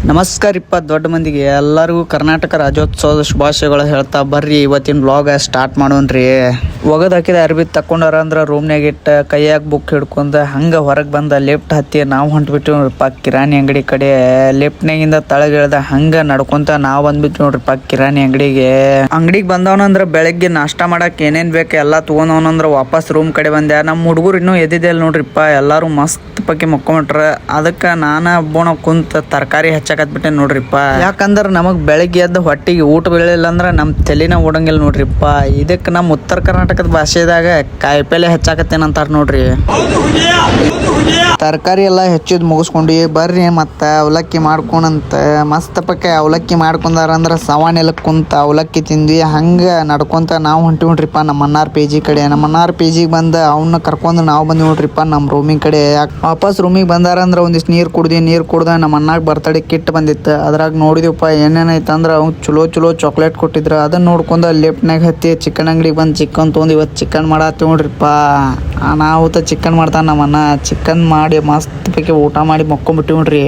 ನಮಸ್ಕಾರ ದೊಡ್ಡ ಮಂದಿಗೆ ಎಲ್ಲರಿಗೂ ಕರ್ನಾಟಕ ರಾಜ್ಯೋತ್ಸವದ ಶುಭಾಶಯಗಳು ಹೇಳ್ತಾ ಬರ್ರಿ ಇವತ್ತಿನ ವ್ಲಾಗ್ ಸ್ಟಾರ್ಟ್ ಮಾಡೋಣ್ರಿ. ಒಗದ್ ಹಾಕಿದ ಅರ್ಬಿ ತಕೊಂಡಾರ ಅಂದ್ರ ರೂಮ್ನಾಗ ಇಟ್ಟ ಕೈಯಾಗ ಬುಕ್ ಹಿಡ್ಕೊಂಡ ಹಂಗ ಹೊರಗೆ ಬಂದ ಲಿಫ್ಟ್ ಹತ್ತಿ ನಾವು ಹೊಂಟ್ಬಿಟ್ಟು ನೋಡ್ರಿಪ್ಪ ಕಿರಾಣಿ ಅಂಗಡಿ ಕಡೆ. ಲಿಫ್ಟ್ನಾಗಿಂದ ತಳಗ ಇಳ್ದ ಹಂಗ ನಡ್ಕೊಂತ ನಾವು ಬಂದ್ಬಿಟ್ಟು ನೋಡ್ರಿಪ್ಪ ಕಿರಾಣಿ ಅಂಗಡಿಗೆ ಬಂದವನಂದ್ರ ಬೆಳಗ್ಗೆ ನಾಷ್ಟ ಮಾಡಕ್ ಏನೇನ್ ಬೇಕು ಎಲ್ಲಾ ತಗೊಂಡವನಂದ್ರ ವಾಪಸ್ ರೂಮ್ ಕಡೆ ಬಂದೆ. ನಮ್ಮ ಹುಡುಗರು ಇನ್ನೂ ಎದ್ದಿದ್ದೆ ನೋಡ್ರಿಪ್ಪ, ಎಲ್ಲಾರು ಮಸ್ತ್ ಪಕ್ಕಿ ಮಕ್ಕೊಂಬಿಟ್ರ. ಅದಕ್ಕೆ ನಾನ ಬೋಣ ಕುಂತ ತರಕಾರಿ ಹಚ್ಚಾಕತ್ಬಿಟ್ಟೆ ನೋಡ್ರಿಪ್ಪ. ಯಾಕಂದ್ರ ನಮಗ್ ಬೆಳಗ್ಗೆ ಎದ್ದು ಹೊಟ್ಟಿಗೆ ಊಟ ಬೀಳಿಲ್ಲ ಅಂದ್ರ ನಮ್ ತಲೆನ ಓಡಂಗಿಲ್ಲ ನೋಡ್ರಿಪ್ಪ. ಇದಕ್ಕೆ ನಮ್ಮ ಉತ್ತರ ಕರ್ನಾಟಕದ ಭಾಷೆದಾಗ ಕಾಯಿಪಲ್ಲೆ ಹಚ್ಚಾಕತ್ತೇನಂತಾರ ನೋಡ್ರಿ. ತರಕಾರಿ ಎಲ್ಲ ಹೆಚ್ಚಿದ್ ಮುಗಿಸ್ಕೊಂಡಿ ಬರ್ರಿ ಮತ್ತ ಅವಲಕ್ಕಿ ಮಾಡ್ಕೊಂಡಂತ ಮಸ್ತ್ ಪಕ್ಕ ಅವಲಕ್ಕಿ ಮಾಡ್ಕೊಂಡಾರ ಅಂದ್ರ ಸವಾಣೆಲ್ಲ ಕುಂತ ಅವಲಕ್ಕಿ ತಿಂದ್ವಿ. ಹಂಗ ನಡ್ಕೊಂತ ನಾವು ಹೊಂಟಿ ನೋಡ್ರಿಪ್ಪ ನಮ್ಮ ಅಣ್ಣಾರ್ ಪೇಜಿ ಕಡೆ. ನಮ್ಮ ಅಣ್ಣಾರ್ ಪೇಜಿಗೆ ಬಂದ ಅವನ್ನ ಕರ್ಕೊಂಡು ನಾವು ಬಂದ್ವಿ ನೋಡ್ರಿಪ್ಪ ನಮ್ಮ ರೂಮಿನ ಕಡೆ. ವಾಪಸ್ ರೂಮಿಗೆ ಬಂದಾರ ಅಂದ್ರ ಒಂದಿಷ್ಟು ನೀರು ಕುಡ್ದ ನಮ್ಮ ಅಣ್ಣಾಗ ಬರ್ತಡೇ ಕಿಟ್ ಬಂದಿತ್ತು. ಅದ್ರಾಗ ನೋಡಿದ್ವಿಪ್ಪ ಏನೇನೈತೆ ಅಂದ್ರೆ ಅವ್ನು ಚಲೋ ಚಾಕ್ಲೇಟ್ ಕೊಟ್ಟಿದ್ರು. ಅದನ್ನ ನೋಡ್ಕೊಂಡು ಲೆಫ್ಟ್ನಾಗ ಹತ್ತಿ ಚಿಕನ್ ಅಂಗಡಿಗೆ ಬಂದು ಚಿಕನ್ ತೊಗೊಂಡು ಇವತ್ತು ಚಿಕನ್ ಮಾಡತ್ತೀವಿ ನೋಡ್ರಿಪ್ಪ. ನಾವು ಚಿಕನ್ ಮಾಡ್ತಾನೆ ನಮ್ಮನ್ನ. ಚಿಕನ್ ಮಾಡಿ ಮಸ್ತ್ ಪೈಕಿ ಊಟ ಮಾಡಿ ಮಕ್ಕೊಂಬಿಟ್ಟಿವಿ ನೋಡ್ರಿ.